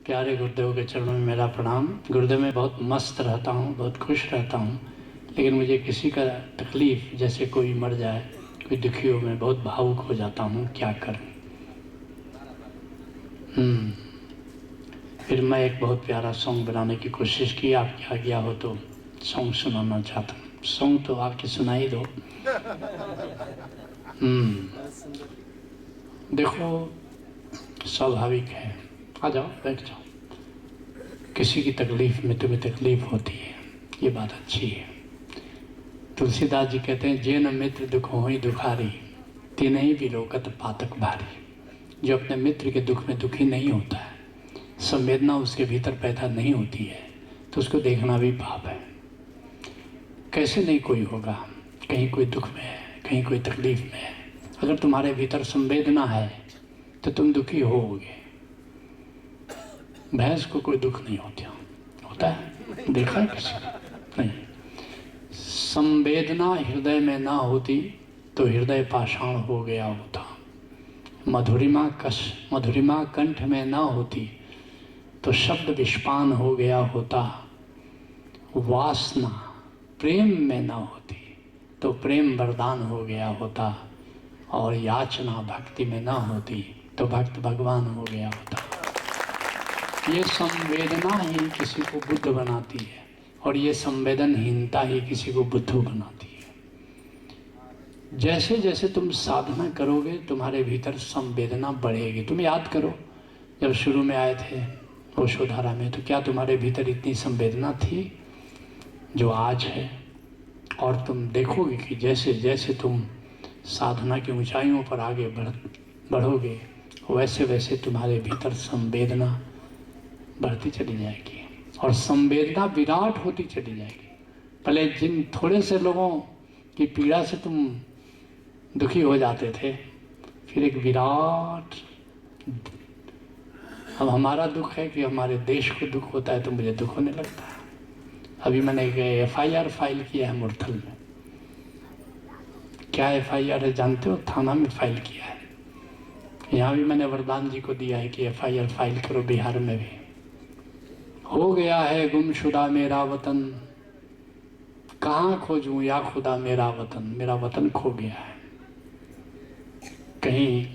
प्यारे गुरुदेव के चरणों में मेरा प्रणाम। गुरुदेव में बहुत मस्त रहता हूँ, बहुत खुश रहता हूँ, लेकिन मुझे किसी का तकलीफ़, जैसे कोई मर जाए, कोई दुखी हो, मैं बहुत भावुक हो जाता हूँ। क्या करूँ? फिर मैं एक बहुत प्यारा सॉन्ग बनाने की कोशिश की। आपकी आज्ञा हो तो सॉन्ग सुनाना चाहता हूँ। सॉन्ग तो आपके सुनाई दो। देखो, स्वाभाविक है। आ जाओ, बैठ जाओ। किसी की तकलीफ़ में तुम्हें तकलीफ़ होती है, ये बात अच्छी है। तुलसीदास जी कहते हैं, जे न मित्र दुख होई दुखारी, तिन्हि बिलोकत पातक भारी। जो अपने मित्र के दुख में दुखी नहीं होता है, संवेदना उसके भीतर पैदा नहीं होती है, तो उसको देखना भी पाप है। कैसे नहीं कोई होगा, कहीं कोई दुख में है, कहीं कोई तकलीफ में है। अगर तुम्हारे भीतर संवेदना है तो तुम दुखी होगे। भैंस को कोई दुख नहीं होता है, देखा है किसी को? नहीं। संवेदना हृदय में ना होती तो हृदय पाषाण हो गया होता। मधुरिमा कंठ में ना होती तो शब्द विषपान हो गया होता। वासना प्रेम में ना होती तो प्रेम वरदान हो गया होता। और याचना भक्ति में ना होती तो भक्त भगवान हो गया होता। ये संवेदना ही किसी को बुद्ध बनाती है, और ये संवेदनहीनता ही किसी को बुद्धू बनाती है। जैसे जैसे तुम साधना करोगे, तुम्हारे भीतर संवेदना बढ़ेगी। तुम याद करो, जब शुरू में आए थे ओशोधारा में, तो क्या तुम्हारे भीतर इतनी संवेदना थी जो आज है? और तुम देखोगे कि जैसे जैसे तुम साधना की ऊंचाइयों पर आगे बढ़ोगे, वैसे वैसे तुम्हारे भीतर संवेदना बढ़ती चली जाएगी, और संवेदना विराट होती चली जाएगी। पहले जिन थोड़े से लोगों की पीड़ा से तुम दुखी हो जाते थे, फिर एक विराट। अब हमारा दुख है कि हमारे देश को दुख होता है तो मुझे दुख होने लगता है। अभी मैंने एक FIR फाइल किया है मुरथल में। क्या FIR है जानते हो? थाना में फाइल किया है। यहाँ भी मैंने वरदान जी को दिया है कि FIR फाइल करो। बिहार में भी हो गया है गुमशुदा मेरा वतन, कहाँ खोजूं या खुदा मेरा वतन। मेरा वतन खो गया है। कहीं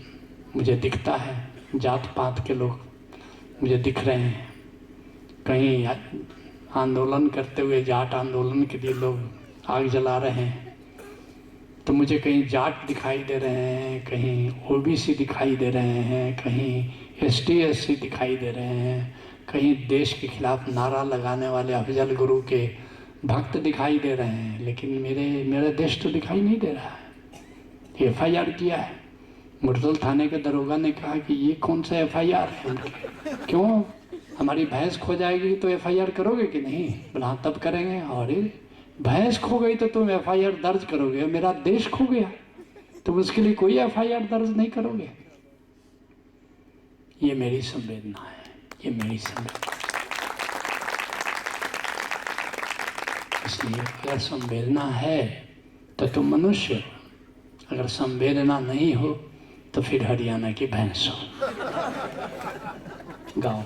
मुझे दिखता है जात पात के लोग मुझे दिख रहे हैं, कहीं आंदोलन करते हुए, जाट आंदोलन के लिए लोग आग जला रहे हैं, तो मुझे कहीं जाट दिखाई दे रहे हैं, कहीं OBC दिखाई दे रहे हैं, कहीं ST SC दिखाई दे रहे हैं, कहीं देश के खिलाफ नारा लगाने वाले अफजल गुरु के भक्त दिखाई दे रहे हैं, लेकिन मेरा देश तो दिखाई नहीं दे रहा है। FIR किया है। मुरथल थाने के दरोगा ने कहा कि ये कौन सा FIR है? क्यों, हमारी भैंस खो जाएगी तो FIR करोगे कि नहीं? बोला हाँ, तब करेंगे। और भैंस खो गई तो तुम FIR दर्ज करोगे, मेरा देश खो गया तुम उसके लिए कोई FIR दर्ज नहीं करोगे। ये मेरी संवेदना है, ये मेरी संवेदना। इसलिए अगर संवेदना है तो तुम मनुष्य हो, अगर संवेदना नहीं हो तो फिर हरियाणा की भैंस हो। गाओ।